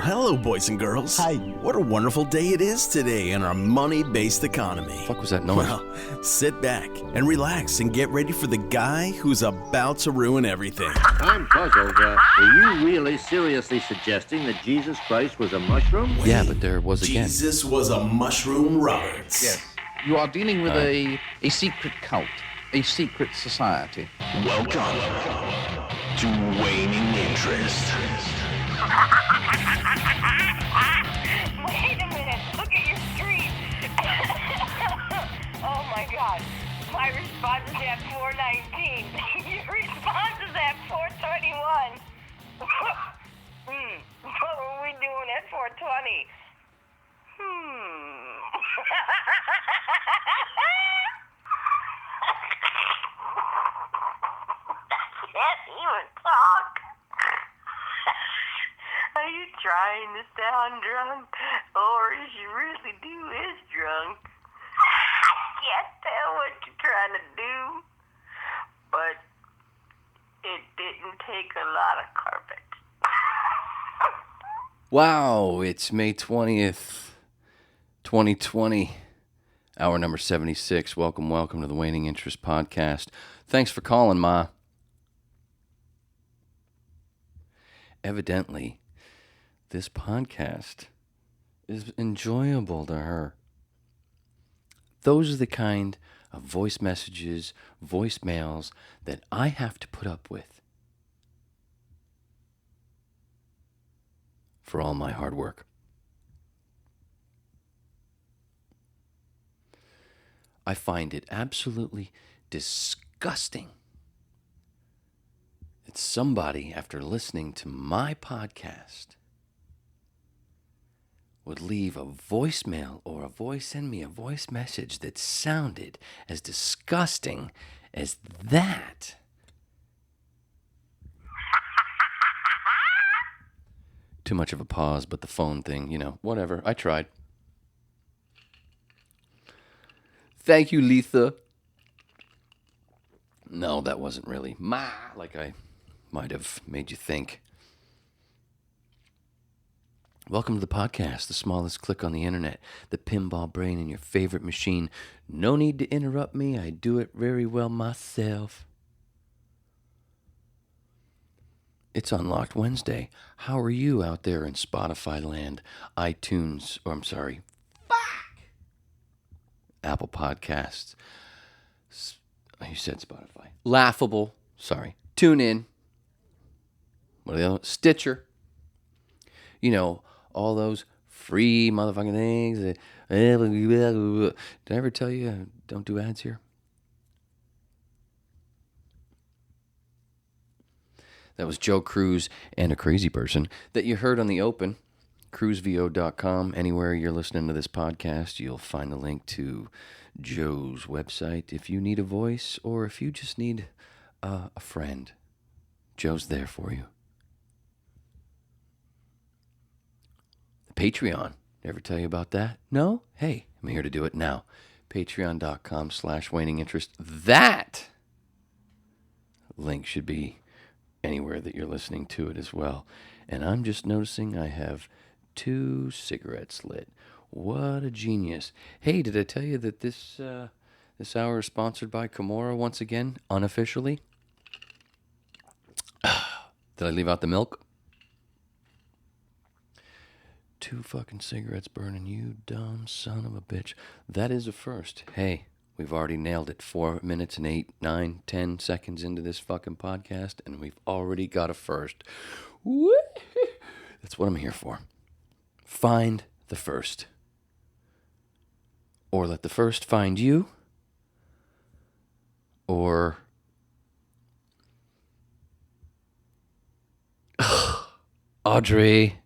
Well, hello, boys and girls. Hi. What a wonderful day it is today in our money-based economy. The fuck was that noise? Well, sit back and relax and get ready for the guy who's about to ruin everything. I'm puzzled. Are you really seriously suggesting that Jesus Christ was a mushroom? Yeah, but there was again. Jesus was a mushroom Roberts. Yes. You are dealing with a secret cult, a secret society. Welcome to Waning Interest. Wait a minute. Look at your street. Oh, my God. My response is at 419. Your response is at 421. What were we doing at 420? I can't even talk. Are you trying to sound drunk, or is you really is drunk? I can't tell what you're trying to do, but it didn't take a lot of carpet. Wow, it's May 20th, 2020, hour number 76. Welcome to the Waning Interest podcast. Thanks for calling, Ma. Evidently, this podcast is enjoyable to her. Those are the kind of voice messages, voicemails that I have to put up with for all my hard work. I find it absolutely disgusting that somebody, after listening to my podcast, would leave a voicemail or send me a voice message that sounded as disgusting as that. Too much of a pause, but the phone thing, whatever. I tried. Thank you, Letha. No, that wasn't really like I might have made you think. Welcome to the podcast, the smallest click on the internet, the pinball brain in your favorite machine. No need to interrupt me. I do it very well myself. It's Unlocked Wednesday. How are you out there in Spotify land, iTunes, Apple Podcasts. You said Spotify. Laughable. Tune in. What are the other ones? Stitcher. All those free motherfucking things. Did I ever tell you don't do ads here? That was Joe Cruz and a crazy person that you heard on the open. CruzVO.com. Anywhere you're listening to this podcast, you'll find the link to Joe's website. If you need a voice or if you just need a friend, Joe's there for you. Patreon. Ever tell you about that? No? Hey, I'm here to do it now. Patreon.com/waning interest. That link should be anywhere that you're listening to it as well. And I'm just noticing I have 2 cigarettes lit. What a genius. Hey, did I tell you that this hour is sponsored by Kimura once again, unofficially? Did I leave out the milk? 2 fucking cigarettes burning, you dumb son of a bitch. That is a first. Hey, we've already nailed it. 4 minutes and 8, 9, 10 seconds into this fucking podcast, and we've already got a first. Woo! That's what I'm here for. Find the first. Or let the first find you. Or... Audrey...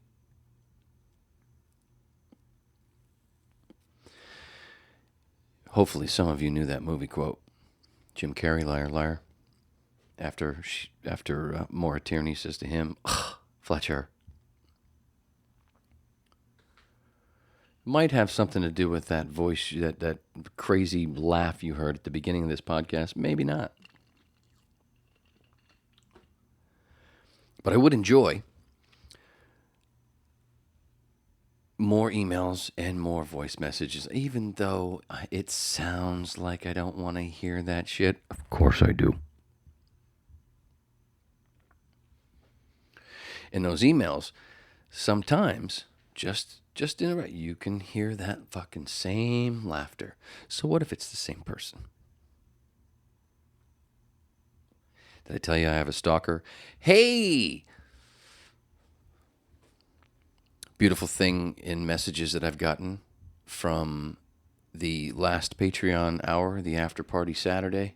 Hopefully some of you knew that movie quote. Jim Carrey, liar, liar. After Maura Tierney says to him, Fletcher. Might have something to do with that voice, that crazy laugh you heard at the beginning of this podcast. Maybe not. But I would enjoy more emails and more voice messages, even though it sounds like I don't want to hear that shit. Of course I do. In those emails, sometimes just in a you can hear that fucking same laughter. So what if it's the same person? Did I tell you I have a stalker? Hey! Beautiful thing in messages that I've gotten from the last Patreon hour, the after party Saturday.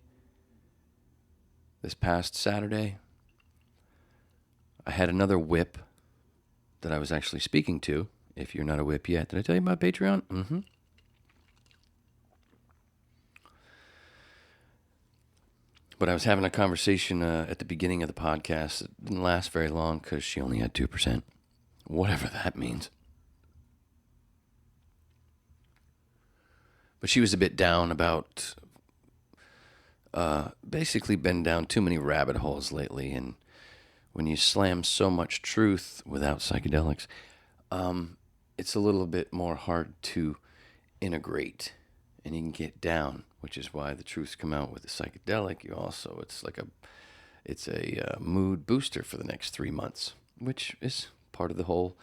This past Saturday, I had another whip that I was actually speaking to. If you're not a whip yet, did I tell you about Patreon? Mm-hmm. But I was having a conversation at the beginning of the podcast. It didn't last very long because she only had 2%. Whatever that means. But she was a bit down about basically been down too many rabbit holes lately. And when you slam so much truth without psychedelics, it's a little bit more hard to integrate, and you can get down, which is why the truths come out with the psychedelic. It's a mood booster for the next 3 months, which is part of the whole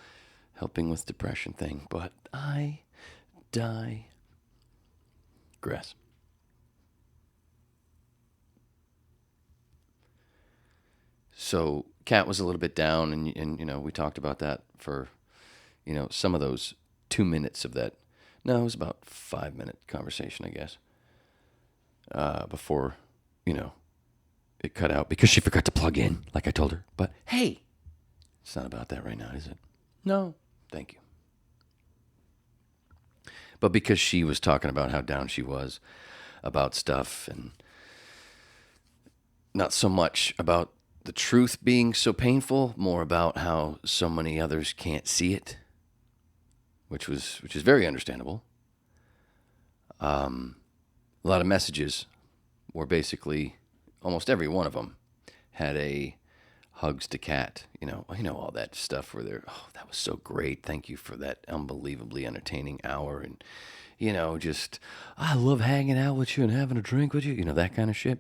helping with depression thing. But I digress. So Kat was a little bit down, and you know, we talked about that for, you know, some of those 2 minutes of that. No, it was about 5-minute conversation, I guess. Before, you know, it cut out because she forgot to plug in, like I told her. But hey, it's not about that right now, is it? No, thank you. But because she was talking about how down she was about stuff, and not so much about the truth being so painful, more about how so many others can't see it, which is very understandable. A lot of messages were basically, almost every one of them had a hugs to Kat, you know all that stuff where they're, oh, that was so great, thank you for that unbelievably entertaining hour, and you know, just, I love hanging out with you and having a drink with you, you know, that kind of shit.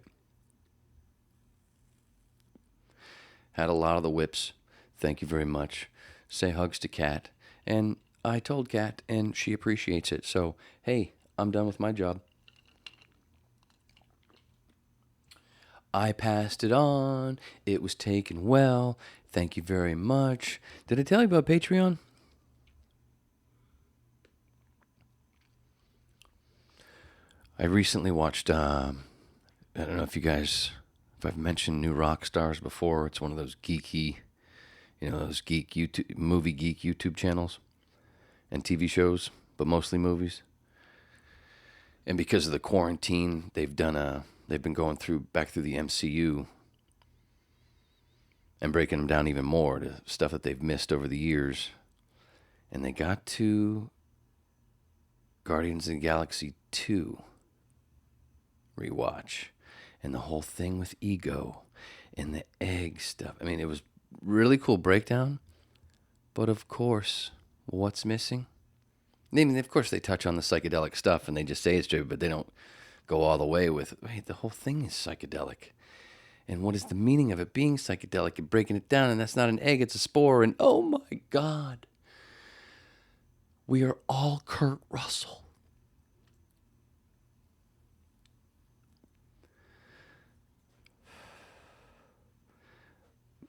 Had a lot of the whips, thank you very much, say hugs to Kat, and I told Kat, and she appreciates it, so hey, I'm done with my job. I passed it on. It was taken well. Thank you very much. Did I tell you about Patreon? I recently watched, I don't know if I've mentioned New Rock Stars before. It's one of those geeky, you know, those movie geek YouTube channels and TV shows, but mostly movies. And because of the quarantine, they've been going back through the MCU and breaking them down even more to stuff that they've missed over the years. And they got to Guardians of the Galaxy 2 rewatch. And the whole thing with Ego and the egg stuff. I mean, it was really cool breakdown. But of course, what's missing? I mean, of course, they touch on the psychedelic stuff and they just say it's true, but they don't go all the way with, hey, the whole thing is psychedelic. And what is the meaning of it being psychedelic and breaking it down? And that's not an egg, it's a spore. And oh my God, we are all Kurt Russell.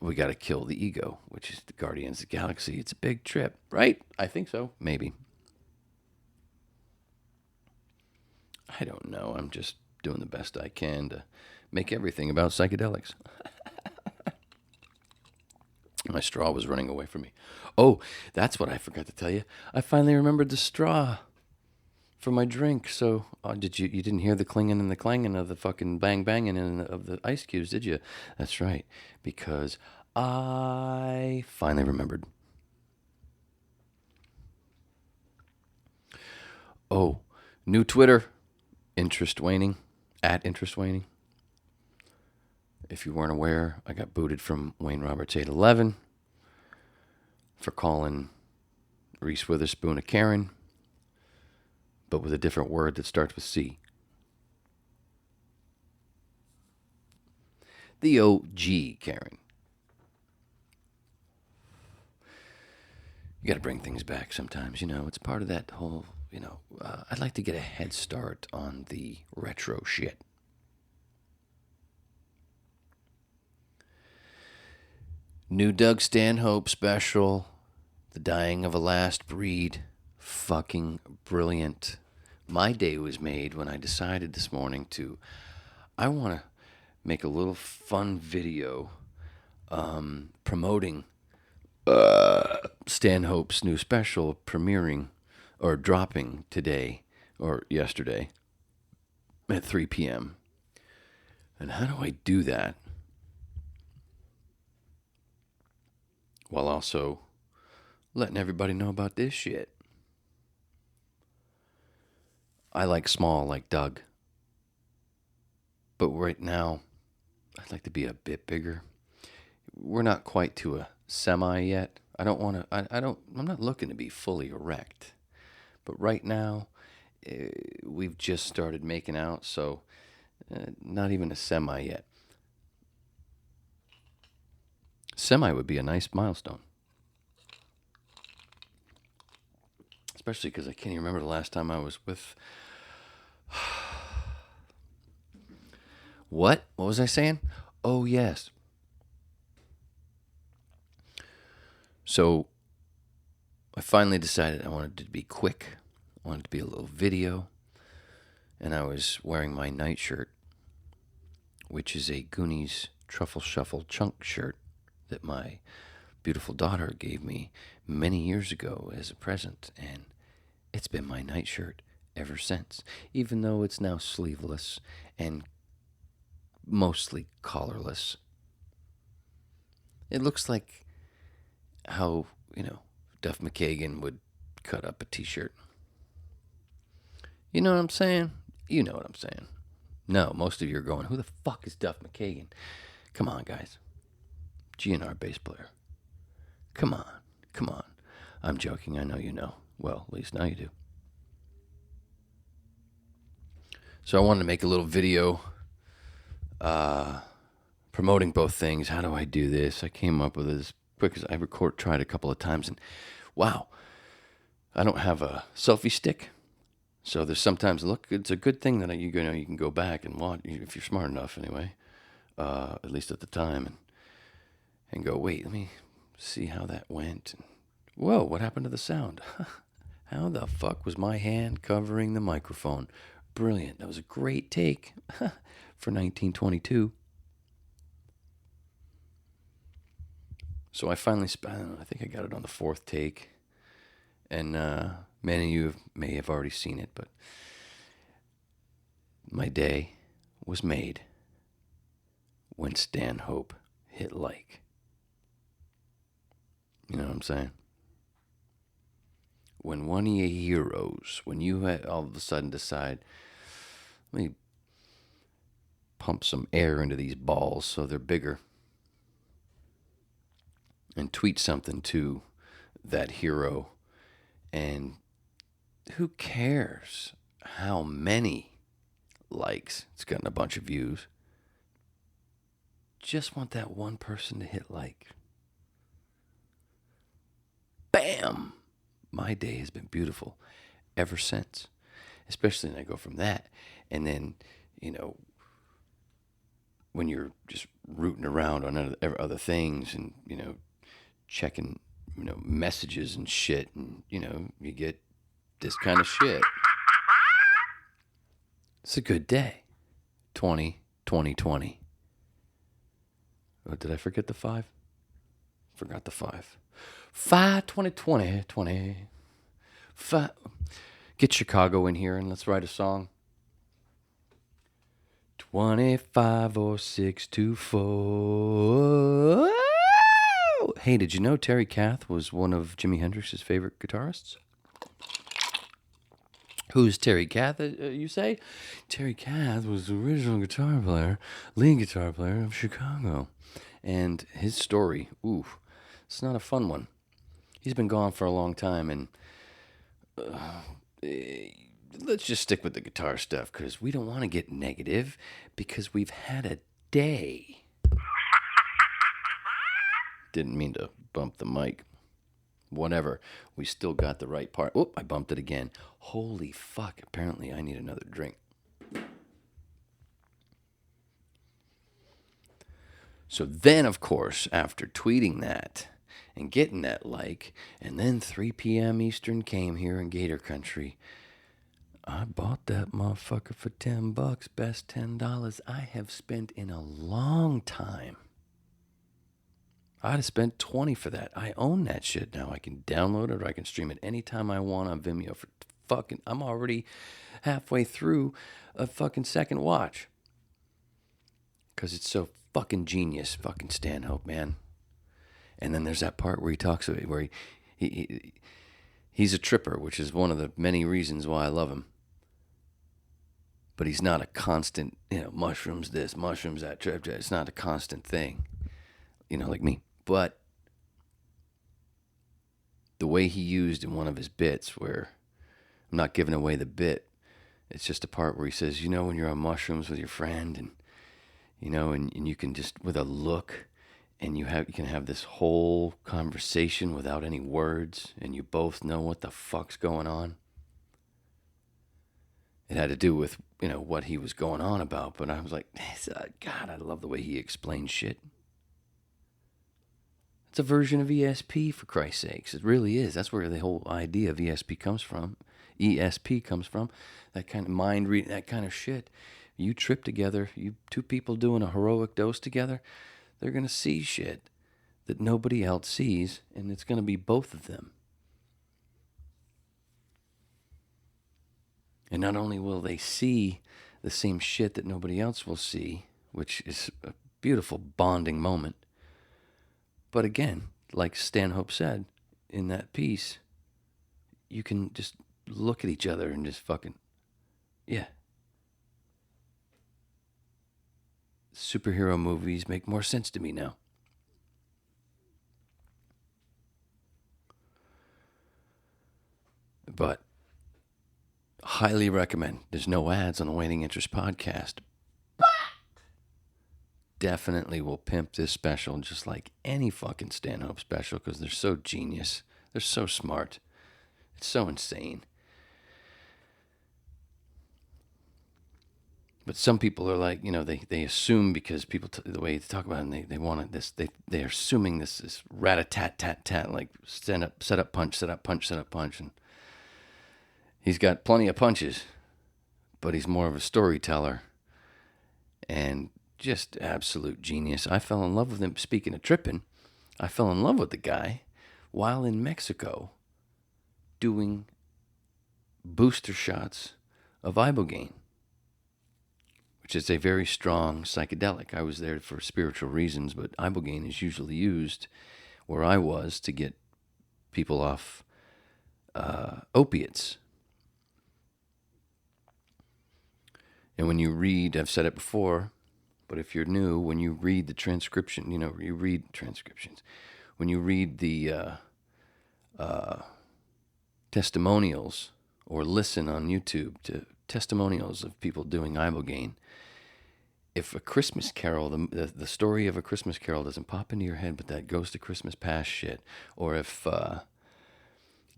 We got to kill the ego, which is the Guardians of the Galaxy. It's a big trip, right? I think so. Maybe. I don't know. I'm just doing the best I can to make everything about psychedelics. My straw was running away from me. Oh, that's what I forgot to tell you. I finally remembered the straw for my drink. So, you didn't hear the clinging and the clanging of the fucking banging of the ice cubes, did you? That's right, because I finally remembered. Oh, new Twitter, interest waning, @interest waning. If you weren't aware, I got booted from Wayne Roberts 811 for calling Reese Witherspoon, a Karen, but with a different word that starts with C. The OG Karen. You got to bring things back sometimes, It's part of that whole, I'd like to get a head start on the retro shit. New Doug Stanhope special, The Dying of a Last Breed. Fucking brilliant. My day was made when I decided this morning I want to make a little fun video promoting Stanhope's new special premiering or dropping today or yesterday at 3 p.m. And how do I do that while also letting everybody know about this shit? I like small like Doug. But right now, I'd like to be a bit bigger. We're not quite to a semi yet. I'm not looking to be fully erect. But right now, we've just started making out, so not even a semi yet. Semi would be a nice milestone. Especially because I can't even remember the last time I was with... What? What was I saying? Oh, yes. So, I finally decided I wanted it to be quick. I wanted it to be a little video. And I was wearing my nightshirt, which is a Goonies Truffle Shuffle chunk shirt that my beautiful daughter gave me many years ago as a present. And it's been my nightshirt ever since, even though it's now sleeveless and mostly collarless. It looks like how, Duff McKagan would cut up a t-shirt. You know what I'm saying? You know what I'm saying. No, most of you are going, who the fuck is Duff McKagan? Come on, guys. GNR bass player. Come on. I'm joking, I know you know. Well, at least now you do. So I wanted to make a little video promoting both things. How do I do this? I came up with it as quick as I tried a couple of times, and wow, I don't have a selfie stick. So there's sometimes, look, it's a good thing that you can go back and watch, if you're smart enough anyway, at least at the time, and go, wait, let me see how that went. And, whoa, what happened to the sound? How the fuck was my hand covering the microphone? Brilliant. That was a great take for 1922. So I finally, I think I got it on the fourth take. And many of you may have already seen it, but my day was made when Stanhope hit like. You know what I'm saying? When one of your heroes, when you all of a sudden decide, let me pump some air into these balls so they're bigger, and tweet something to that hero, and who cares how many likes? It's gotten a bunch of views. Just want that one person to hit like. Bam! My day has been beautiful ever since. Especially when I go from that, and then, when you're just rooting around on other things and, checking, messages and shit, and, you get this kind of shit. It's a good day. 2020. Oh, did I forget the 5? Forgot the 5. 5/20/20. 5. Get Chicago in here and let's write a song. 250624. Hey, did you know Terry Kath was one of Jimi Hendrix's favorite guitarists? Who's Terry Kath, you say? Terry Kath was the original lead guitar player of Chicago. And his story, it's not a fun one. He's been gone for a long time, and let's just stick with the guitar stuff, because we don't want to get negative, because we've had a day. Didn't mean to bump the mic. Whatever. We still got the right part. Oop, I bumped it again. Holy fuck. Apparently I need another drink. So then, of course, after tweeting that and getting that like, and then 3 p.m. Eastern came here in Gator Country, I bought that motherfucker for $10. Best $10 I have spent in a long time. I'd have spent $20 for that. I own that shit now. I can download it, or I can stream it anytime I want on Vimeo for fucking... I'm already halfway through a fucking second watch. Because it's so fucking genius, fucking Stanhope, man. And then there's that part where he talks about it, where he's a tripper, which is one of the many reasons why I love him. But he's not a constant, mushrooms this, mushrooms that, trip. It's not a constant thing, like me. But the way he used in one of his bits, where I'm not giving away the bit, it's just a part where he says, when you're on mushrooms with your friend, and and you can just, with a look, and you can have this whole conversation without any words, and you both know what the fuck's going on. It had to do with, what he was going on about, but I was like, God, I love the way he explains shit. It's a version of ESP, for Christ's sakes. It really is. That's where the whole idea of ESP comes from. ESP comes from. That kind of mind reading, that kind of shit. You trip together, you two people doing a heroic dose together, they're going to see shit that nobody else sees, and it's going to be both of them. And not only will they see the same shit that nobody else will see, which is a beautiful bonding moment, but again, like Stanhope said in that piece, you can just look at each other and just fucking, yeah. Superhero movies make more sense to me now. But highly recommend. There's no ads on the Waning Interest podcast. But definitely will pimp this special just like any fucking Stanhope special, because they're so genius. They're so smart. It's so insane. But some people are like, they assume, because people, the way they talk about it, they want this, they're assuming this rat-a-tat-tat-tat, like set up, punch, set up, punch, set up, punch. And he's got plenty of punches, but he's more of a storyteller. And just absolute genius. I fell in love with him. Speaking of tripping, I fell in love with the guy while in Mexico doing booster shots of ibogaine, which is a very strong psychedelic. I was there for spiritual reasons, but ibogaine is usually used where I was to get people off opiates. And when you read, I've said it before, but if you're new, when you read the transcription, you read transcriptions. When you read the testimonials, or listen on YouTube to testimonials of people doing ibogaine, if A Christmas Carol, the story of A Christmas Carol doesn't pop into your head, but that Ghost of Christmas Past shit, or if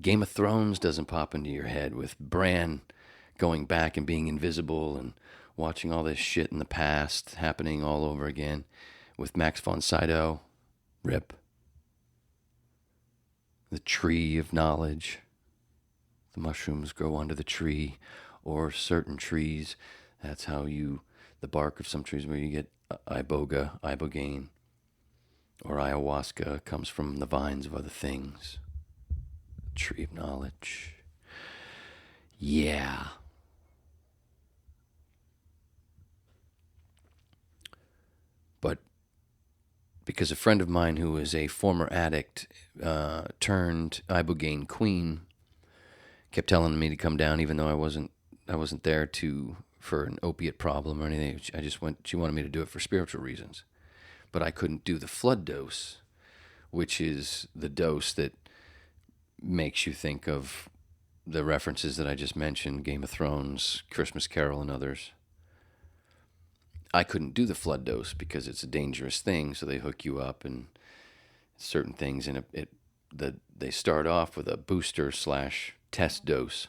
Game of Thrones doesn't pop into your head with Bran going back and being invisible and watching all this shit in the past happening all over again, with Max von Sydow, RIP, the tree of knowledge, the mushrooms grow under the tree, or certain trees, that's how the bark of some trees where you get ibogaine, or ayahuasca comes from the vines of other things. Tree of knowledge. Yeah. But because a friend of mine who is a former addict turned ibogaine queen kept telling me to come down, even though I wasn't there for an opiate problem or anything. She wanted me to do it for spiritual reasons. But I couldn't do the flood dose, which is the dose that makes you think of the references that I just mentioned, Game of Thrones, Christmas Carol, and others. I couldn't do the flood dose because it's a dangerous thing, so they hook you up and certain things, and they start off with a booster / test dose,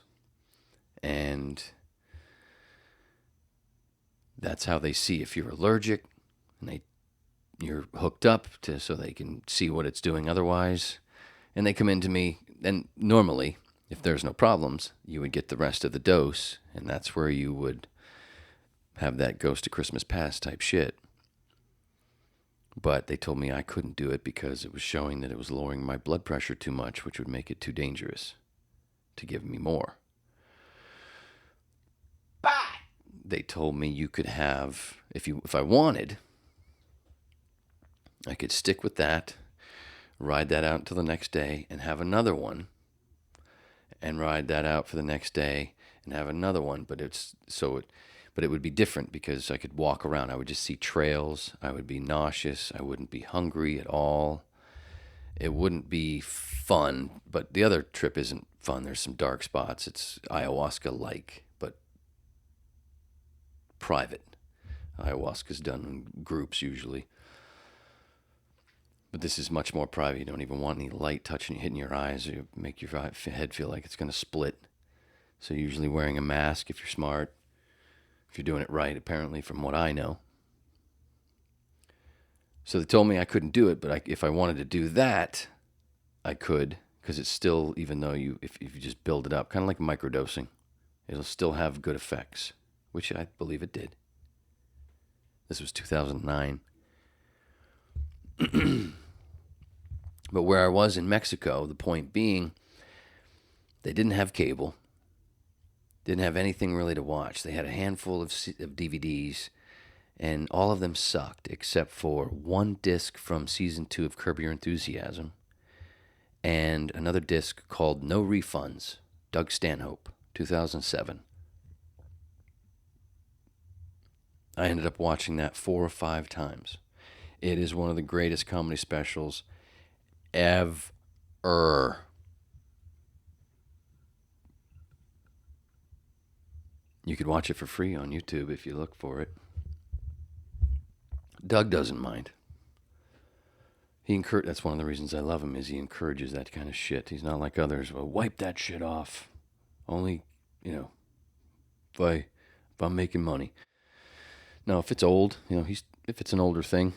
and that's how they see if you're allergic, and you're hooked up so they can see what it's doing otherwise. And they come into me, and normally, if there's no problems, you would get the rest of the dose, and that's where you would have that Ghost of Christmas Past type shit. But they told me I couldn't do it because it was showing that it was lowering my blood pressure too much, which would make it too dangerous to give me more. But they told me you could have, if I wanted, I could stick with that, ride that out until the next day, and have another one, and ride that out for the next day, and have another one. But it would be different because I could walk around. I would just see trails. I would be nauseous. I wouldn't be hungry at all. It wouldn't be fun. But the other trip isn't fun. There's some dark spots. It's ayahuasca-like, but private. Ayahuasca's done in groups usually. But this is much more private. You don't even want any light touching you, hitting your eyes. You make your head feel like it's going to split. So usually wearing a mask if you're smart. If you're doing it right, apparently, from what I know. So they told me I couldn't do it, but if I wanted to do that, I could, because it's still, even though if you just build it up, kind of like microdosing, it'll still have good effects, which I believe it did. This was 2009. But where I was in Mexico, the point being, they didn't have cable. Didn't have anything really to watch. They had a handful of DVDs, and all of them sucked except for one disc from season 2 of Curb Your Enthusiasm and another disc called No Refunds, Doug Stanhope, 2007. I ended up watching that 4 or 5 times. It is one of the greatest comedy specials ever. You could watch it for free on YouTube if you look for it. Doug doesn't mind. That's one of the reasons I love him, is he encourages that kind of shit. He's not like others. Well, wipe that shit off. Only, if I'm making money. No, if it's old, if it's an older thing,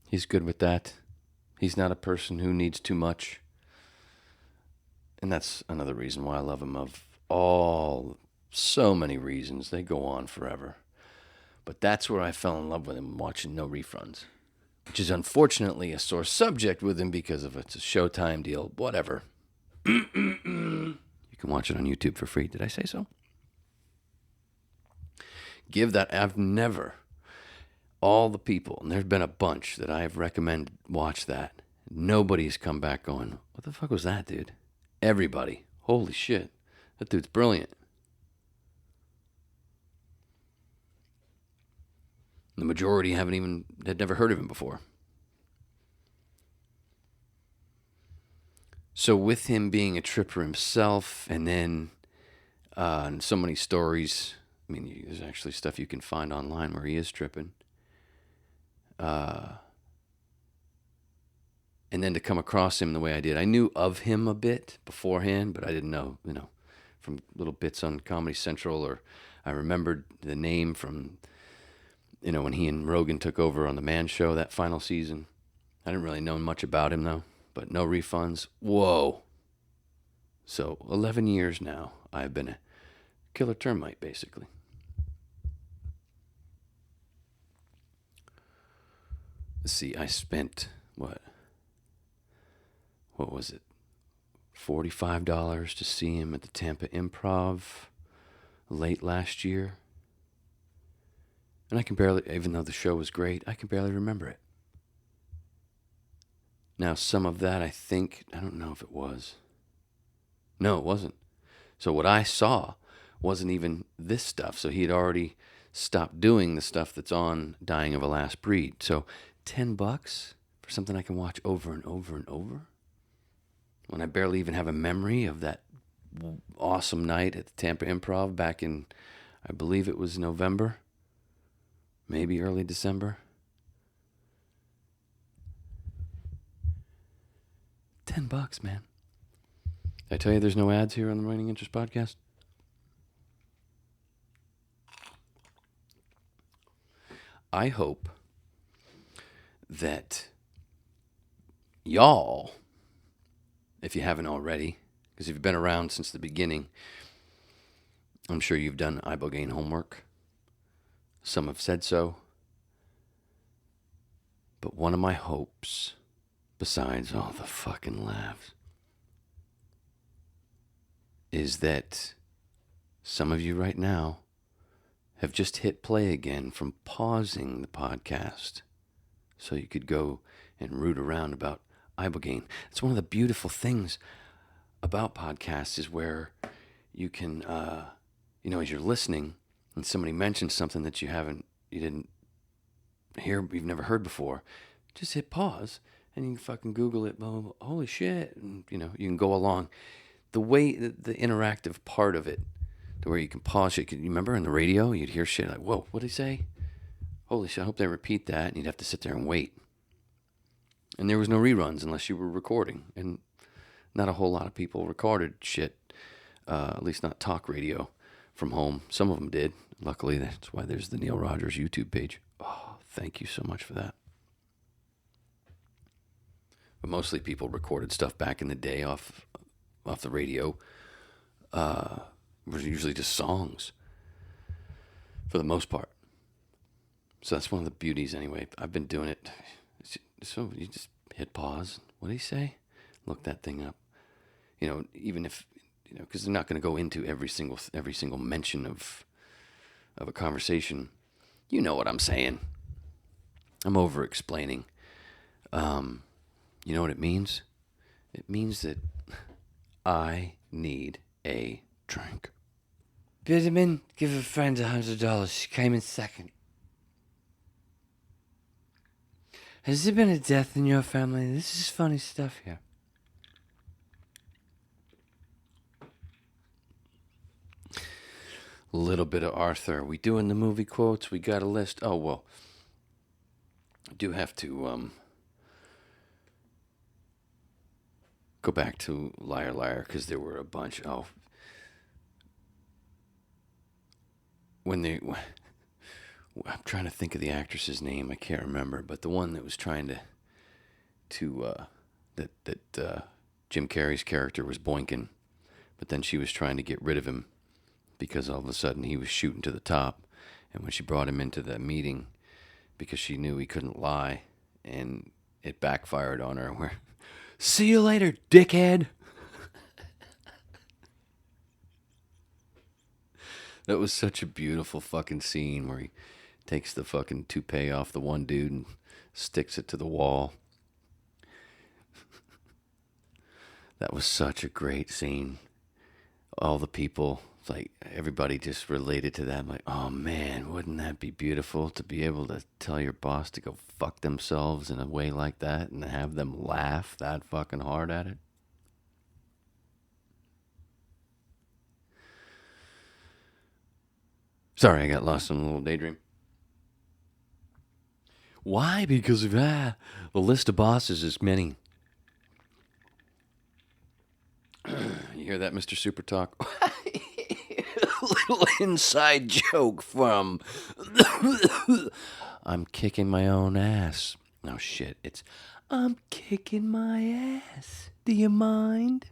he's good with that. He's not a person who needs too much. And that's another reason why I love him, of so many reasons. They go on forever. But that's where I fell in love with him, watching No Refunds, which is unfortunately a sore subject with him because of it's a Showtime deal, whatever. You can watch it on YouTube for free. Did I say so? All the people, and there's been a bunch that I have recommended watch that. Nobody's come back going, what the fuck was that, dude? Everybody. Holy shit. That dude's brilliant. The majority had never heard of him before. So with him being a tripper himself, and then so many stories, there's actually stuff you can find online where he is tripping. And then to come across him the way I did. I knew of him a bit beforehand, but I didn't know, from little bits on Comedy Central, or I remembered the name from, when he and Rogan took over on the Man Show that final season. I didn't really know much about him, though. But No Refunds, whoa. So 11 years now, I've been a killer termite, basically. Let's see, I spent, what was it? $45 to see him at the Tampa Improv late last year. And I can barely, even though the show was great, I can barely remember it. Now, some of that, I don't know if it was. No, it wasn't. So what I saw wasn't even this stuff. So he had already stopped doing the stuff that's on Dying of a Last Breed. So $10 for something I can watch over and over and over? when I barely even have a memory of that awesome night at the Tampa Improv back in, I believe it was November, maybe early December. $10, man. Did I tell you there's no ads here on the Waning Interest podcast? I hope that y'all, if you haven't already, because if you've been around since the beginning, I'm sure you've done ibogaine homework. Some have said so. But one of my hopes, besides all the fucking laughs, is that some of you right now have just hit play again from pausing the podcast so you could go and root around about ibogaine. It's one of the beautiful things about podcasts is where you can, as you're listening and somebody mentions something that you didn't hear, you've never heard before, just hit pause and you can fucking Google it, blah, blah, blah, holy shit, and you can go along. The way, the interactive part of it, to where you can pause it. You remember on the radio, you'd hear shit like, whoa, what'd he say? Holy shit, I hope they repeat that, and you'd have to sit there and wait. And there was no reruns unless you were recording, and not a whole lot of people recorded shit, at least not talk radio from home. Some of them did. Luckily, that's why there's the Neil Rogers YouTube page. Oh, thank you so much for that. But mostly people recorded stuff back in the day off the radio. It was usually just songs for the most part. So that's one of the beauties anyway. I've been doing it. So you just hit pause. What did he say? Look that thing up. Even if, because they're not going to go into every single mention of a conversation. You know what I'm saying. I'm over explaining. You know what it means? It means that I need a drink. Biderman, give a friend $100. She came in second. Has there been a death in your family? This is funny stuff here. A little bit of Arthur. We doing the movie quotes? We got a list. Oh, well. I do have to go back to Liar Liar because there were a bunch. Oh. I'm trying to think of the actress's name. I can't remember, but the one that was trying that Jim Carrey's character was boinking, but then she was trying to get rid of him because all of a sudden he was shooting to the top, and when she brought him into the meeting, because she knew he couldn't lie, and it backfired on her. Where, see you later, dickhead. That was such a beautiful fucking scene where he takes the fucking toupee off the one dude and sticks it to the wall. That was such a great scene. All the people, like, everybody just related to that. I'm like, oh man, wouldn't that be beautiful to be able to tell your boss to go fuck themselves in a way like that and have them laugh that fucking hard at it? Sorry, I got lost in a little daydream. Why? Because of the list of bosses is many. You hear that, Mr. Super Talk? A little inside joke from I'm kicking my own ass. No shit, it's I'm kicking my ass. Do you mind?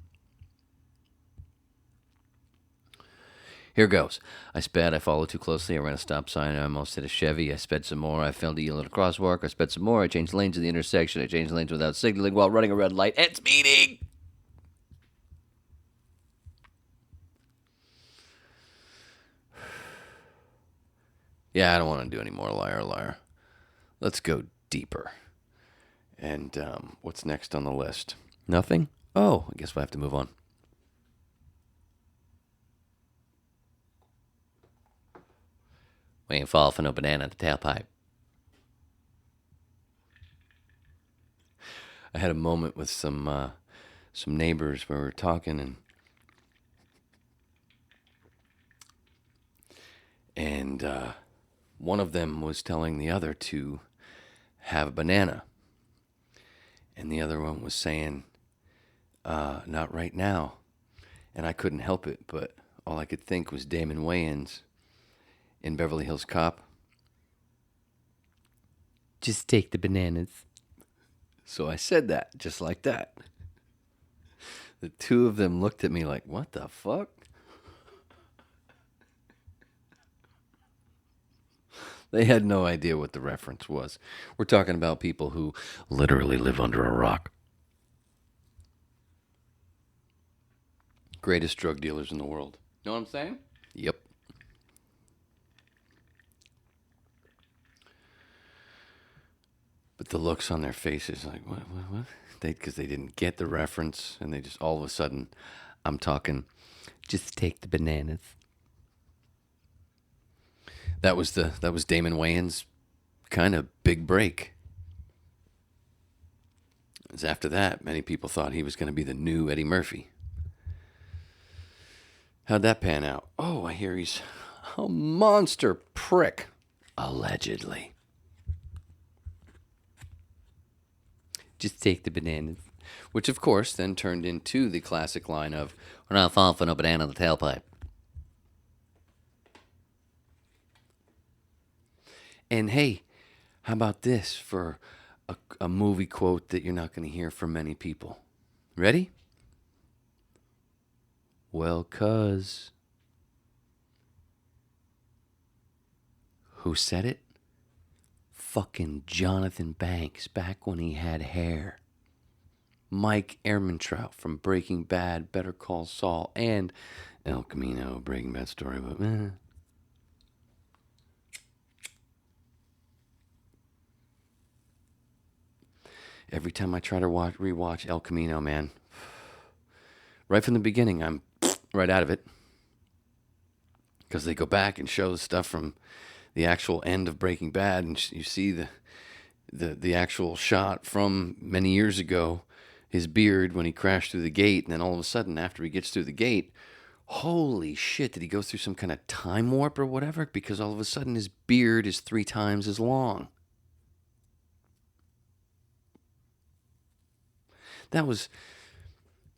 Here goes. I sped. I followed too closely. I ran a stop sign. I almost hit a Chevy. I sped some more. I failed to yield at a crosswalk. I sped some more. I changed lanes at the intersection. I changed lanes without signaling while running a red light and speeding. Yeah, I don't want to do any more Liar Liar. Let's go deeper. And what's next on the list? Nothing? Oh, I guess we'll have to move on. We ain't fall for no banana in the tailpipe. I had a moment with some some neighbors where we were talking, and one of them was telling the other to have a banana, and the other one was saying, not right now. And I couldn't help it, but all I could think was Damon Wayans in Beverly Hills Cop. Just take the bananas. So I said that, just like that. The two of them looked at me like, what the fuck? They had no idea what the reference was. We're talking about people who literally live under a rock. Greatest drug dealers in the world. Know what I'm saying? Yep. But the looks on their faces, like, what? Because they didn't get the reference, and they just, all of a sudden, I'm talking, just take the bananas. That was Damon Wayans' kind of big break. As after that, many people thought he was going to be the new Eddie Murphy. How'd that pan out? Oh, I hear he's a monster prick. Allegedly. Just take the bananas. Which, of course, then turned into the classic line of, we're not falling for no banana in the tailpipe. And hey, how about this for a movie quote that you're not going to hear from many people? Ready? Well, cuz. Who said it? Fucking Jonathan Banks, back when he had hair. Mike Ehrmantraut from Breaking Bad, Better Call Saul, and El Camino, Breaking Bad story, but every time I try to rewatch El Camino, man, right from the beginning, I'm right out of it. Because they go back and show the stuff from the actual end of Breaking Bad, and you see the actual shot from many years ago, his beard when he crashed through the gate, and then all of a sudden, after he gets through the gate, holy shit, did he go through some kind of time warp or whatever? Because all of a sudden, his beard is 3 times as long. That was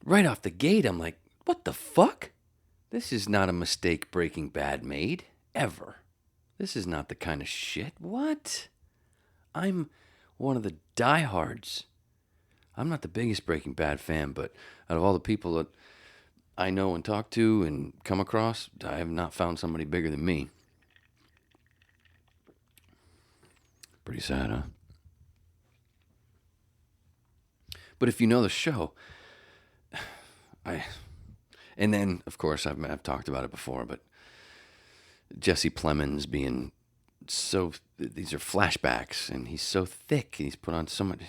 right off the gate. I'm like, what the fuck? This is not a mistake Breaking Bad made, ever. This is not the kind of shit. What? I'm one of the diehards. I'm not the biggest Breaking Bad fan, but out of all the people that I know and talk to and come across, I have not found somebody bigger than me. Pretty sad, huh? But if you know the show, and then, of course, I've talked about it before, but Jesse Plemons being so, these are flashbacks, and he's so thick, and he's put on so much.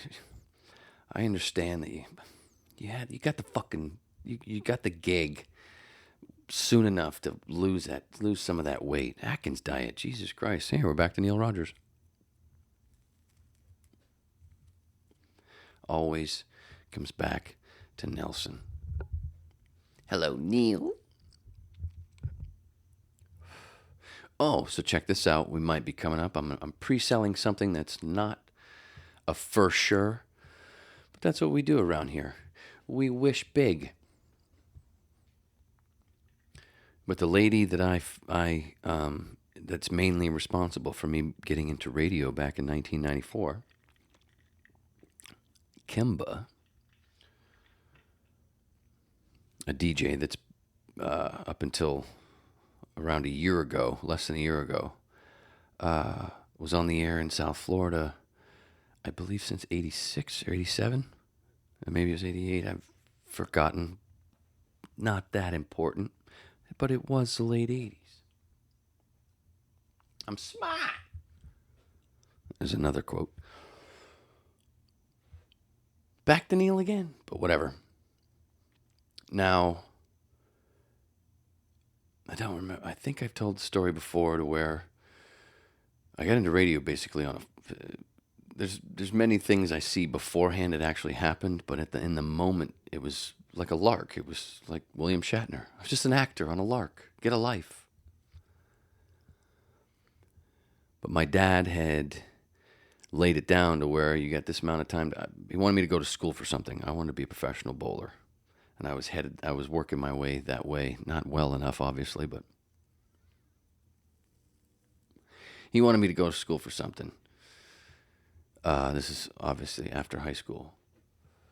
I understand that you got the fucking, you got the gig soon enough to lose some of that weight. Atkins diet, Jesus Christ. Hey, we're back to Neil Rogers. Always comes back to Nelson. Hello, Neil. Oh, so check this out. We might be coming up. I'm pre-selling something that's not a for sure, but that's what we do around here. We wish big. But the lady that I that's mainly responsible for me getting into radio back in 1994, Kimba, a DJ that's up until around a year ago, less than a year ago, was on the air in South Florida, I believe since 86 or 87, or maybe it was 88, I've forgotten. Not that important, but it was the late 80s. I'm smart. There's another quote. Back to Neil again, but whatever. Now, I don't remember. I think I've told the story before to where I got into radio basically on there's many things I see beforehand it actually happened, but in the moment it was like a lark. It was like William Shatner. I was just an actor on a lark. Get a life. But my dad had laid it down to where you get this amount of time. He wanted me to go to school for something. I wanted to be a professional bowler. And I was working my way that way. Not well enough, obviously, but he wanted me to go to school for something. This is obviously after high school.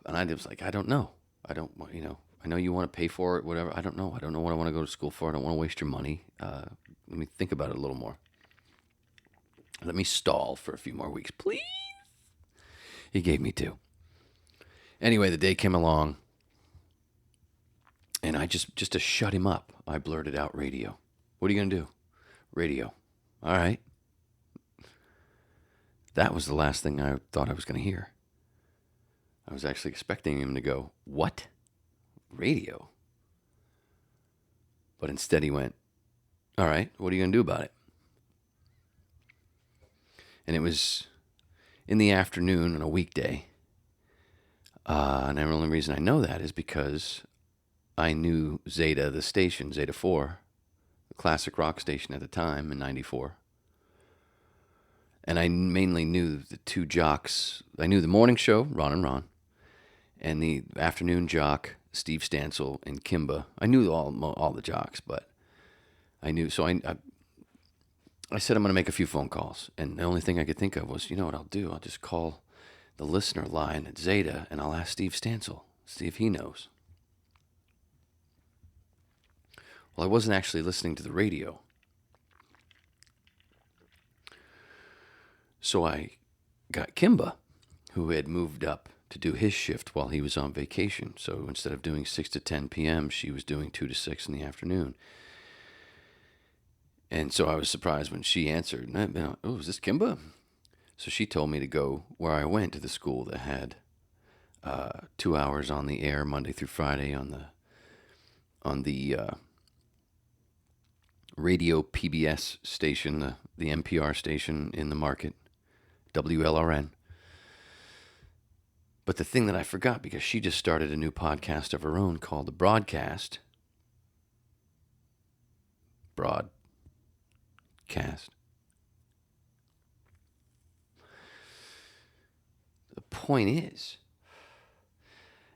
And I was like, I don't know. I know you want to pay for it, whatever. I don't know. I don't know what I want to go to school for. I don't want to waste your money. Let me think about it a little more. Let me stall for a few more weeks, please. He gave me 2. Anyway, the day came along, and I just to shut him up, I blurted out radio. What are you going to do? Radio. All right. That was the last thing I thought I was going to hear. I was actually expecting him to go, what? Radio? But instead he went, all right, what are you going to do about it? And it was in the afternoon on a weekday. And the only reason I know that is because I knew Zeta, the station, Zeta 4, the classic rock station at the time in 94. And I mainly knew the 2 jocks. I knew the morning show, Ron and Ron, and the afternoon jock, Steve Stansel and Kimba. I knew all the jocks, but I knew. So I said I'm going to make a few phone calls. And the only thing I could think of was, you know what I'll do? I'll just call the listener line at Zeta, and I'll ask Steve Stansel, see if he knows. Well, I wasn't actually listening to the radio. So I got Kimba, who had moved up to do his shift while he was on vacation. So instead of doing 6 to 10 p.m., she was doing 2 to 6 in the afternoon. And so I was surprised when she answered, oh, is this Kimba? So she told me to go where I went, to the school that had 2 hours on the air Monday through Friday on the radio PBS station, the NPR station in the market, WLRN. But the thing that I forgot, because she just started a new podcast of her own called The Broadcast. The point is,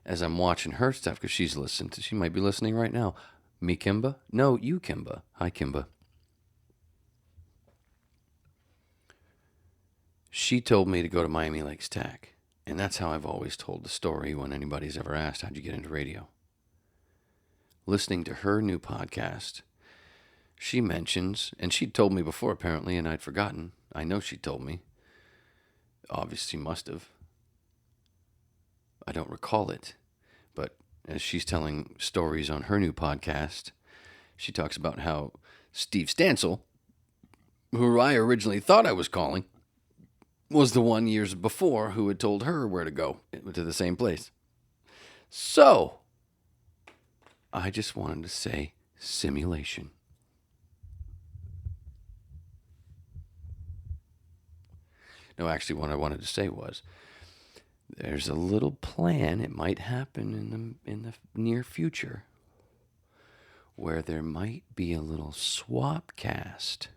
as I'm watching her stuff, because she might be listening right now. Me, Kimba? No, you, Kimba. Hi, Kimba. She told me to go to Miami Lakes Tech. And that's how I've always told the story when anybody's ever asked, how'd you get into radio? Listening to her new podcast, she mentions, and she'd told me before apparently, and I'd forgotten. I know she told me. Obviously must have. I don't recall it. But as she's telling stories on her new podcast, she talks about how Steve Stansel, who I originally thought I was calling, was the one years before who had told her where to go, to the same place. So, I just wanted to say simulation. No, actually, what I wanted to say was, there's a little plan. It might happen in the near future, where there might be a little swap cast.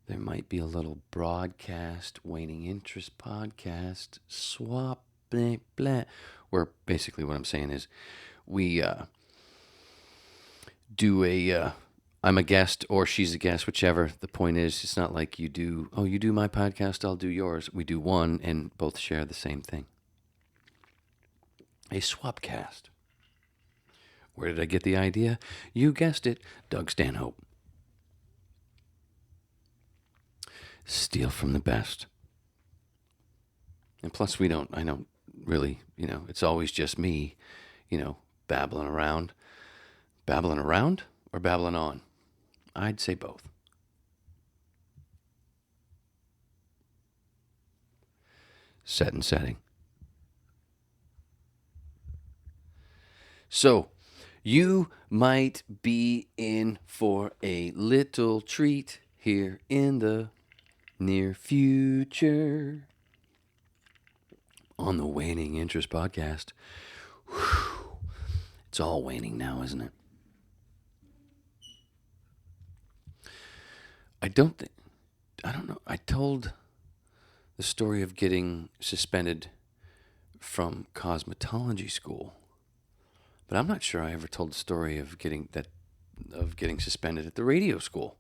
There might be a little broadcast, waning interest podcast, swap, blah, blah. Where basically what I'm saying is we do I'm a guest or she's a guest, whichever. The point is, it's not like you do my podcast, I'll do yours. We do one and both share the same thing. A swap cast. Where did I get the idea? You guessed it, Doug Stanhope. Steal from the best. And plus I don't really, it's always just me, babbling around. Babbling around or babbling on? I'd say both. Set and setting. So, you might be in for a little treat here in the near future. on the Waning Interest podcast. Whew. It's all waning now, isn't it? I don't know. I told the story of getting suspended from cosmetology school, but I'm not sure I ever told the story of getting suspended at the radio school.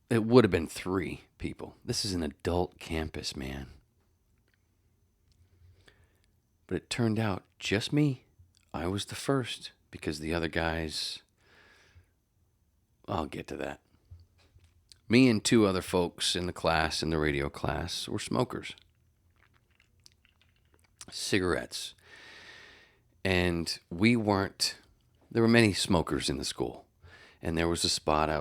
It would have been 3 people. This is an adult campus, man. But it turned out just me. I was the first because the other guys, I'll get to that. Me and 2 other folks in the radio class, were smokers. Cigarettes. And there were many smokers in the school. And there was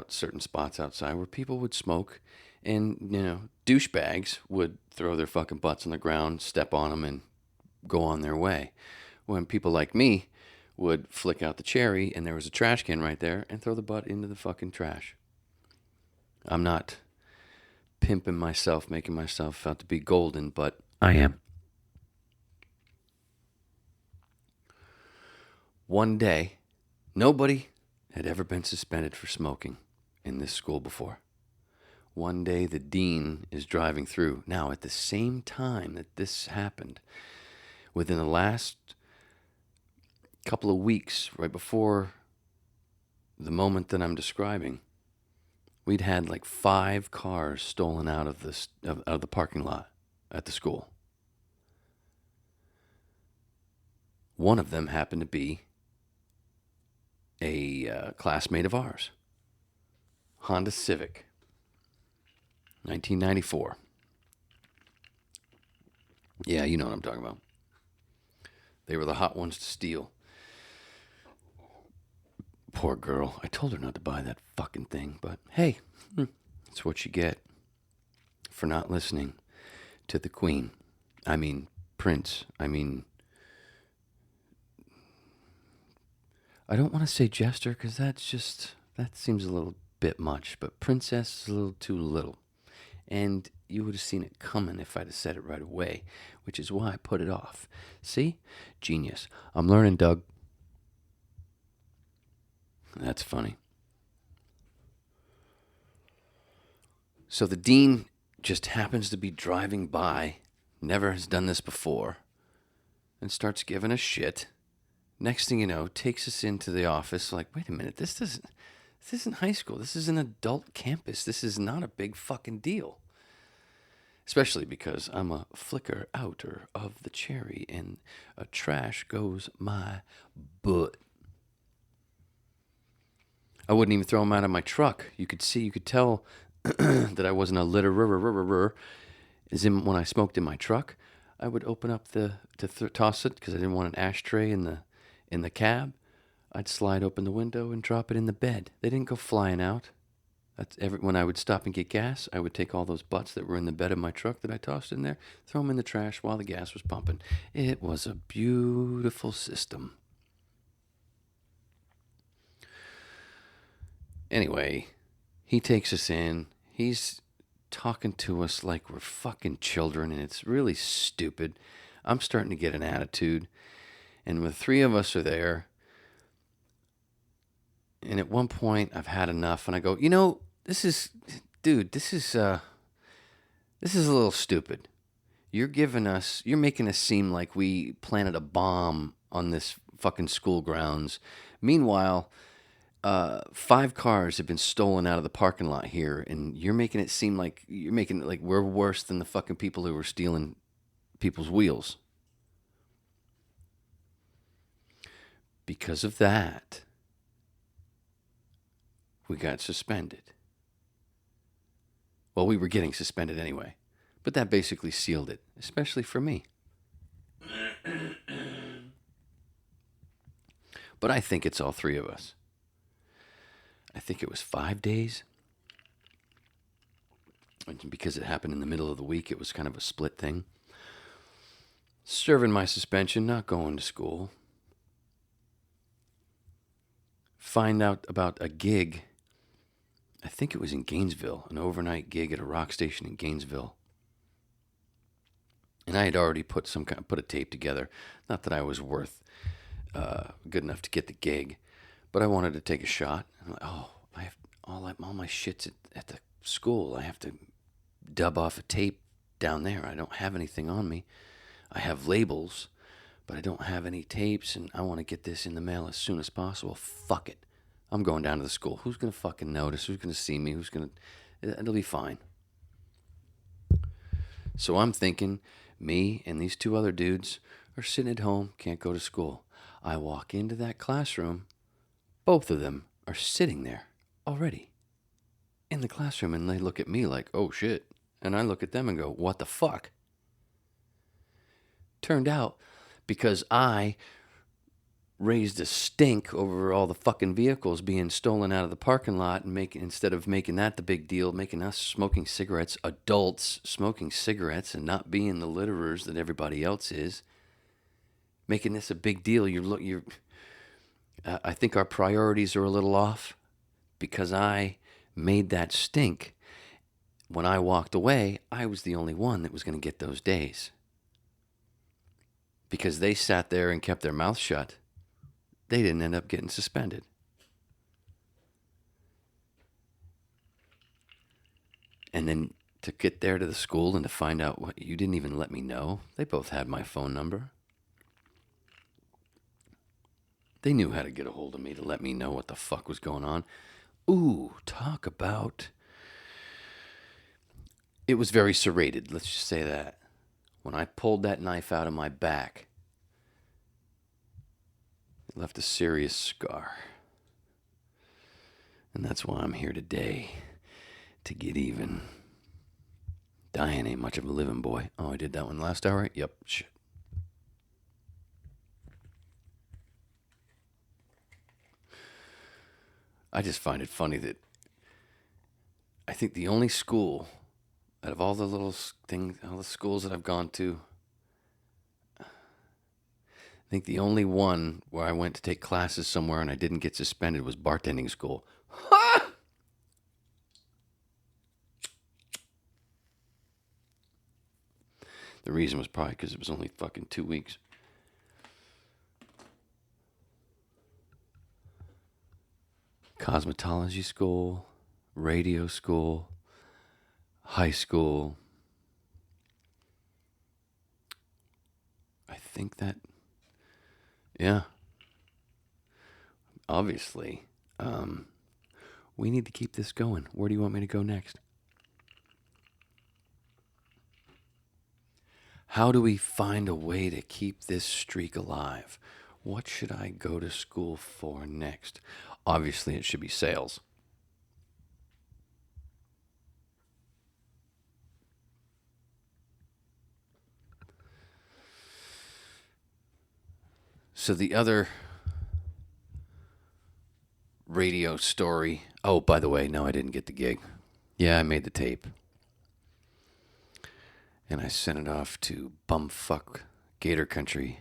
certain spots outside where people would smoke. And, douchebags would throw their fucking butts on the ground, step on them, and go on their way. When people like me would flick out the cherry and there was a trash can right there and throw the butt into the fucking trash. I'm not pimping myself, making myself out to be golden, but I am. One day, nobody had ever been suspended for smoking in this school before. One day, the dean is driving through. Now, at the same time that this happened, within the last couple of weeks, right before the moment that I'm describing, we'd had like 5 cars stolen out of the parking lot at the school. One of them happened to be a classmate of ours. Honda Civic, 1994. Yeah, you know what I'm talking about. They were the hot ones to steal. Poor girl. I told her not to buy that fucking thing, but hey, that's what you get for not listening to the Queen. I mean, Prince. I don't want to say jester because that seems a little bit much, but princess is a little too little. And you would have seen it coming if I'd have said it right away, which is why I put it off. See? Genius. I'm learning, Doug. That's funny. So the dean just happens to be driving by, never has done this before, and starts giving us shit. Next thing you know, takes us into the office like, wait a minute, this isn't high school. This is an adult campus. This is not a big fucking deal. Especially because I'm a flicker outer of the cherry and a trash goes my butt. I wouldn't even throw them out of my truck. You could tell that I wasn't a litterer. As in when I smoked in my truck, I would open up to toss it because I didn't want an ashtray in the cab. I'd slide open the window and drop it in the bed. They didn't go flying out. When I would stop and get gas, I would take all those butts that were in the bed of my truck that I tossed in there, throw them in the trash while the gas was pumping. It was a beautiful system. Anyway, he takes us in. He's talking to us like we're fucking children, and it's really stupid. I'm starting to get an attitude. And the 3 of us are there. And at one point, I've had enough, and I go, this is a little stupid. You're making us seem like we planted a bomb on this fucking school grounds. Meanwhile, 5 cars have been stolen out of the parking lot here, and you're making it seem like we're worse than the fucking people who were stealing people's wheels. Because of that, we got suspended. Well, we were getting suspended anyway, but that basically sealed it, especially for me. But I think it's all 3 of us. I think it was 5 days. And because it happened in the middle of the week, it was kind of a split thing. Serving my suspension, not going to school. Find out about a gig I think it was in Gainesville, an overnight gig at a rock station in Gainesville. And I had already put a tape together. Not that I was worth good enough to get the gig, but I wanted to take a shot. I'm like, oh, I have all my shit's at the school. I have to dub off a tape down there. I don't have anything on me. I have labels, but I don't have any tapes, and I want to get this in the mail as soon as possible. Fuck it. I'm going down to the school. Who's going to fucking notice? Who's going to see me? It'll be fine. So I'm thinking, me and these two other dudes are sitting at home, can't go to school. I walk into that classroom. Both of them are sitting there already in the classroom, and they look at me like, oh shit. And I look at them and go, what the fuck? Turned out, because I raised a stink over all the fucking vehicles being stolen out of the parking lot, and instead of making that the big deal, making us smoking cigarettes, adults smoking cigarettes and not being the litterers that everybody else is, making this a big deal. I think our priorities are a little off, because I made that stink. When I walked away, I was the only one that was going to get those days. Because they sat there and kept their mouth shut, they didn't end up getting suspended. And then to get there to the school and to find out what, you didn't even let me know. They both had my phone number. They knew how to get a hold of me to let me know what the fuck was going on. Ooh, talk about... It was very serrated, let's just say that. When I pulled that knife out of my back, it left a serious scar. And that's why I'm here today, to get even. Dying ain't much of a living, boy. Oh, I did that one last hour? Yep, shit. I just find it funny that I think the only school out of all the little things, all the schools that I've gone to, I think the only one where I went to take classes somewhere and I didn't get suspended was bartending school. Ha! The reason was probably because it was only fucking 2 weeks. Cosmetology school, radio school, high school. I think that, yeah. Obviously, we need to keep this going. Where do you want me to go next? How do we find a way to keep this streak alive? What should I go to school for next? Obviously, it should be sales. So the other radio story... Oh, by the way, no, I didn't get the gig. Yeah, I made the tape. And I sent it off to bumfuck Gator Country.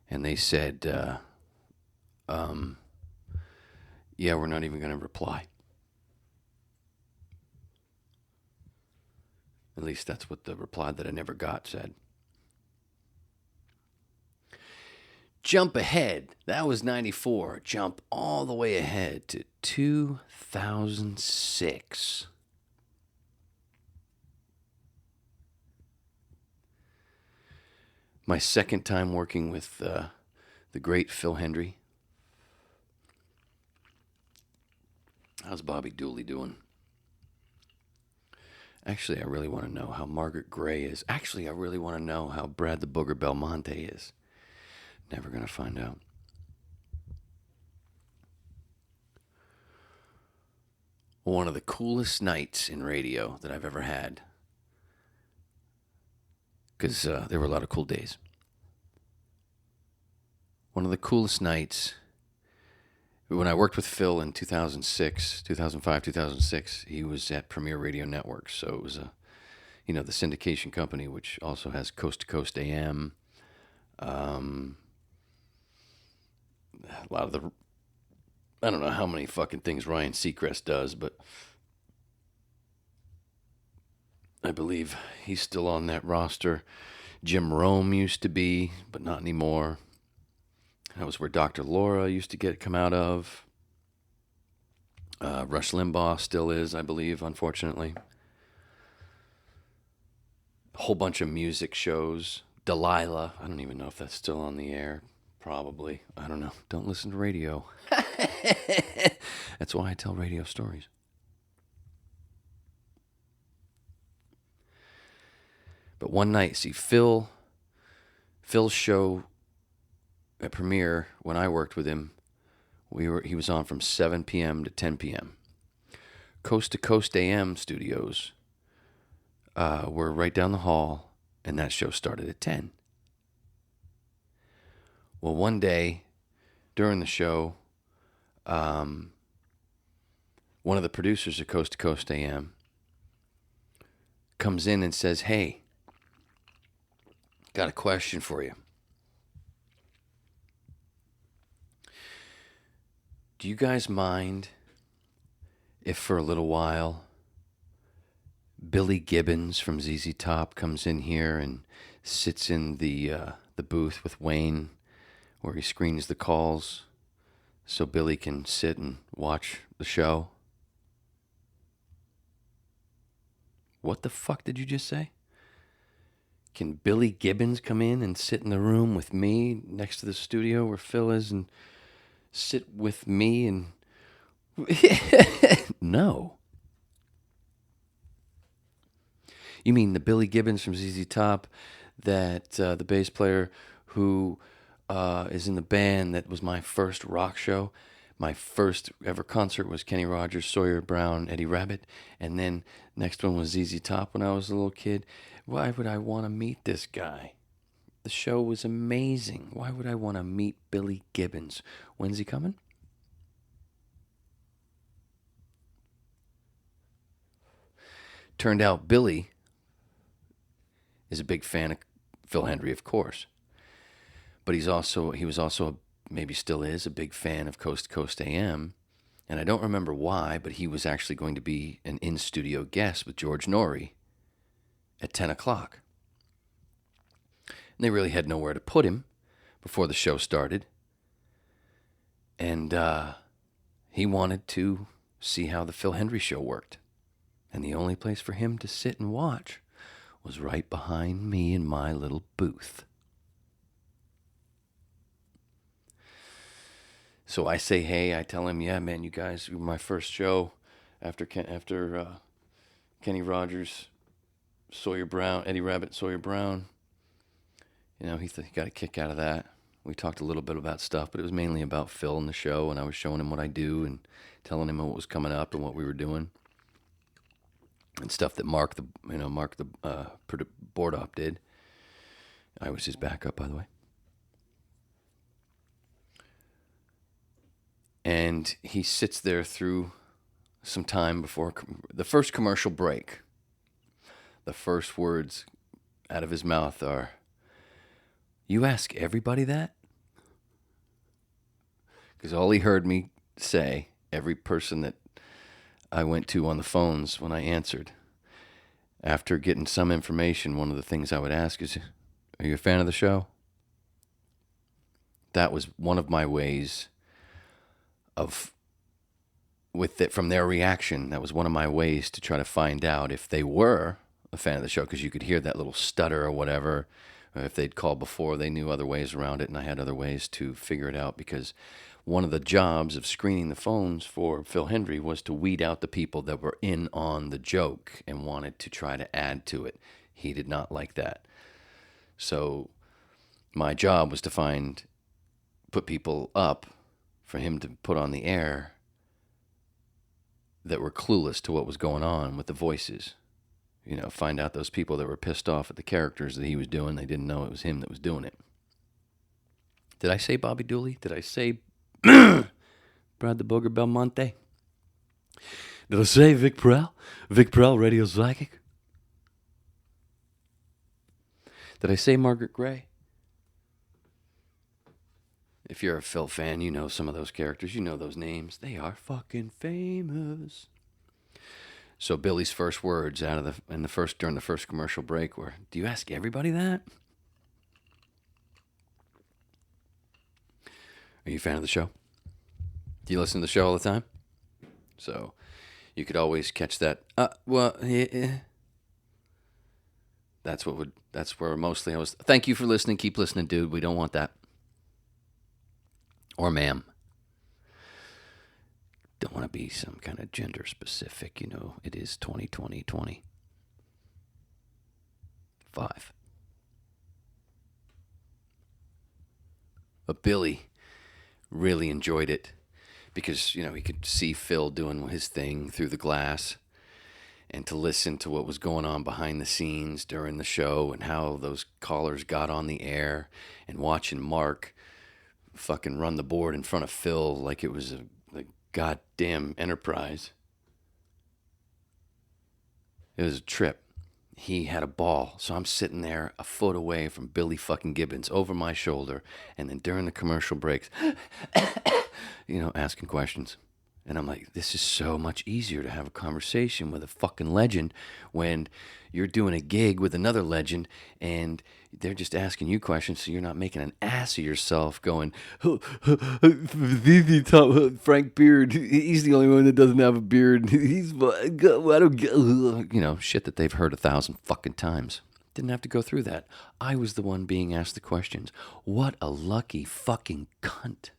And they said, yeah, we're not even going to reply. At least that's what the reply that I never got said. Jump ahead. That was 94. Jump all the way ahead to 2006. My second time working with the great Phil Hendry. How's Bobby Dooley doing? Actually, I really want to know how Margaret Gray is. Actually, I really want to know how Brad the Booger Belmonte is. Never going to find out. One of the coolest nights in radio that I've ever had. Because there were a lot of cool days. One of the coolest nights, when I worked with Phil in 2005, 2006, he was at Premier Radio Network. So it was the syndication company, which also has Coast to Coast AM. A lot of the I don't know how many fucking things Ryan Seacrest does, but I believe he's still on that roster. Jim Rome used to be, but not anymore. That was where Dr. Laura used to come out of. Rush Limbaugh still is, I believe, unfortunately. A whole bunch of music shows. Delilah, I don't even know if that's still on the air. Probably. I don't know. Don't listen to radio. That's why I tell radio stories. But one night, see, Phil's show at Premiere, when I worked with him, he was on from 7 p.m. to 10 p.m. Coast to Coast AM studios were right down the hall, and that show started at 10. Well, one day during the show, one of the producers of Coast to Coast AM comes in and says, "Hey, got a question for you. Do you guys mind if for a little while Billy Gibbons from ZZ Top comes in here and sits in the booth with Wayne where he screens the calls so Billy can sit and watch the show?" What the fuck did you just say? Can Billy Gibbons come in and sit in the room with me next to the studio where Phil is and sit with me and... No. You mean the Billy Gibbons from ZZ Top, that the bass player who is in the band that was my first rock show? My first ever concert was Kenny Rogers, Sawyer Brown, Eddie Rabbitt, and then next one was ZZ Top when I was a little kid. Why would I want to meet this guy? The show was amazing. Why would I want to meet Billy Gibbons? When's he coming? Turned out Billy is a big fan of Phil Hendrie, of course. But he was also, maybe still is, a big fan of Coast to Coast AM. And I don't remember why, but he was actually going to be an in-studio guest with George Norrie at 10 o'clock. And they really had nowhere to put him before the show started. And he wanted to see how the Phil Hendrie show worked. And the only place for him to sit and watch was right behind me in my little booth. So I say, hey, I tell him, yeah, man, you guys were my first show after Kenny Rogers, Sawyer Brown, Eddie Rabbitt, Sawyer Brown. You know, he got a kick out of that. We talked a little bit about stuff, but it was mainly about Phil and the show, and I was showing him what I do and telling him what was coming up and what we were doing and stuff that Mark the board op did. I was his backup, by the way. And he sits there through some time before the first commercial break. The first words out of his mouth are, "You ask everybody that?" Because all he heard me say, every person that I went to on the phones when I answered, after getting some information, one of the things I would ask is, "Are you a fan of the show?" That was one of my ways from their reaction, that was one of my ways to try to find out if they were a fan of the show, because you could hear that little stutter or whatever. Or if they'd called before, they knew other ways around it, and I had other ways to figure it out, because one of the jobs of screening the phones for Phil Hendrie was to weed out the people that were in on the joke and wanted to try to add to it. He did not like that. So my job was to put people up for him to put on the air that were clueless to what was going on with the voices. You know, find out those people that were pissed off at the characters that he was doing. They didn't know it was him that was doing it. Did I say Bobby Dooley? Did I say Brad the Booger Belmonte? Did I say Vic Prell? Vic Prell, Radio Psychic? Did I say Margaret Gray? If you're a Phil fan, you know some of those characters. You know those names. They are fucking famous. So Billy's first words during the first commercial break were, "Do you ask everybody that?" Are you a fan of the show? Do you listen to the show all the time? So you could always catch that. Yeah. That's where mostly I was. Thank you for listening. Keep listening, dude. We don't want that. Or ma'am. Don't want to be some kind of gender specific. You know, it is 2020. 5. But Billy really enjoyed it because, you know, he could see Phil doing his thing through the glass, and to listen to what was going on behind the scenes during the show and how those callers got on the air, and watching Mark fucking run the board in front of Phil like it was a goddamn Enterprise. It was a trip. He had a ball. So I'm sitting there a foot away from Billy fucking Gibbons over my shoulder, and then during the commercial breaks, you know, asking questions. And I'm like, this is so much easier to have a conversation with a fucking legend when you're doing a gig with another legend and they're just asking you questions, so you're not making an ass of yourself going, Frank Beard, he's the only one that doesn't have a beard. He's, I don't get, you know, shit that they've heard 1,000 fucking times. Didn't have to go through that. I was the one being asked the questions. What a lucky fucking cunt.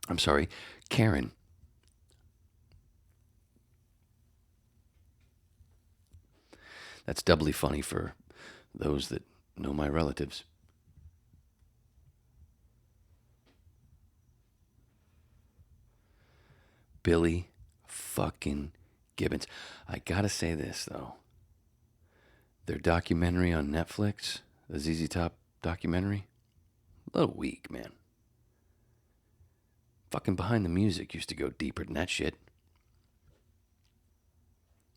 I'm sorry, Karen. That's doubly funny for those that know my relatives. Billy fucking Gibbons. I gotta say this, though. Their documentary on Netflix, the ZZ Top documentary, a little weak, man. Fucking Behind the Music used to go deeper than that shit.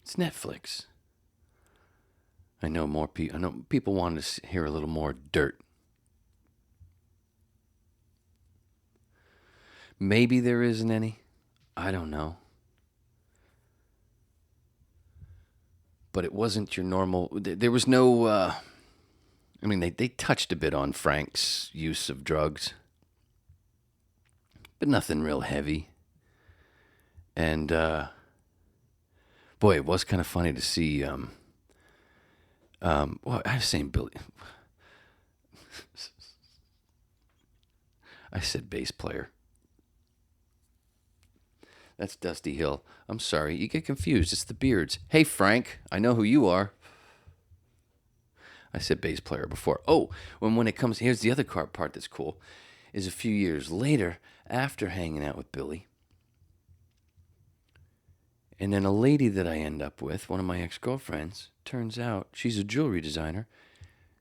It's Netflix. I know people wanted to hear a little more dirt. Maybe there isn't any. I don't know. But it wasn't your normal. There was no. I mean, they touched a bit on Frank's use of drugs, but nothing real heavy. And boy, it was kind of funny to see. Well, I was saying Billy. I said bass player. That's Dusty Hill. I'm sorry, you get confused. It's the Beards. Hey, Frank, I know who you are. I said bass player before. Oh, when it comes, here's the other part that's cool, is a few years later, after hanging out with Billy, and then a lady that I end up with, one of my ex-girlfriends, turns out she's a jewelry designer.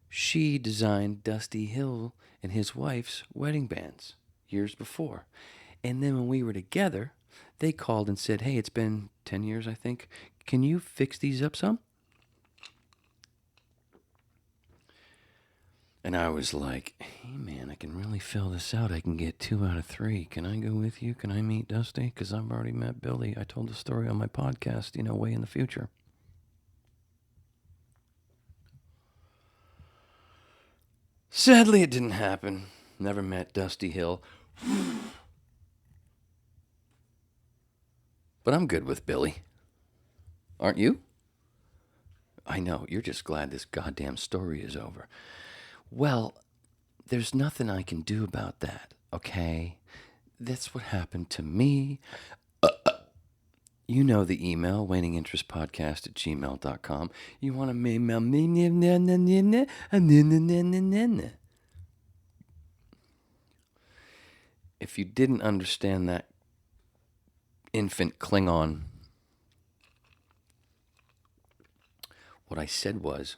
She designed Dusty Hill and his wife's wedding bands years before. And then when we were together, they called and said, hey, it's been 10 years, I think. Can you fix these up some? And I was like, hey, man, I can really fill this out. I can get 2 out of 3. Can I go with you? Can I meet Dusty? Because I've already met Billy. I told the story on my podcast, way in the future. Sadly, it didn't happen. Never met Dusty Hill. But I'm good with Billy. Aren't you? I know, you're just glad this goddamn story is over. Well, there's nothing I can do about that, okay? That's what happened to me. You know the email, waneinginterestpodcast@gmail.com. You want to email me? If you didn't understand that infant Klingon, what I said was,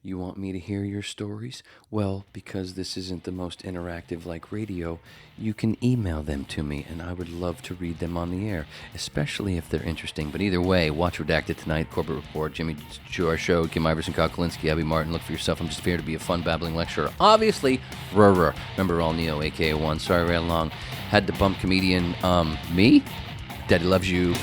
You want me to hear your stories? Well, because this isn't the most interactive like radio, you can email them to me, and I would love to read them on the air, especially if they're interesting. But either way, watch Redacted tonight, Corporate Report, Jimmy Jor Show, Kim Iverson, Kyle Kalinske, Abby Martin. Look for yourself. I'm just here to be a fun, babbling lecturer. Obviously, Remember All Neo, aka1. Sorry, ran long. Had to bump comedian, me? Daddy loves you.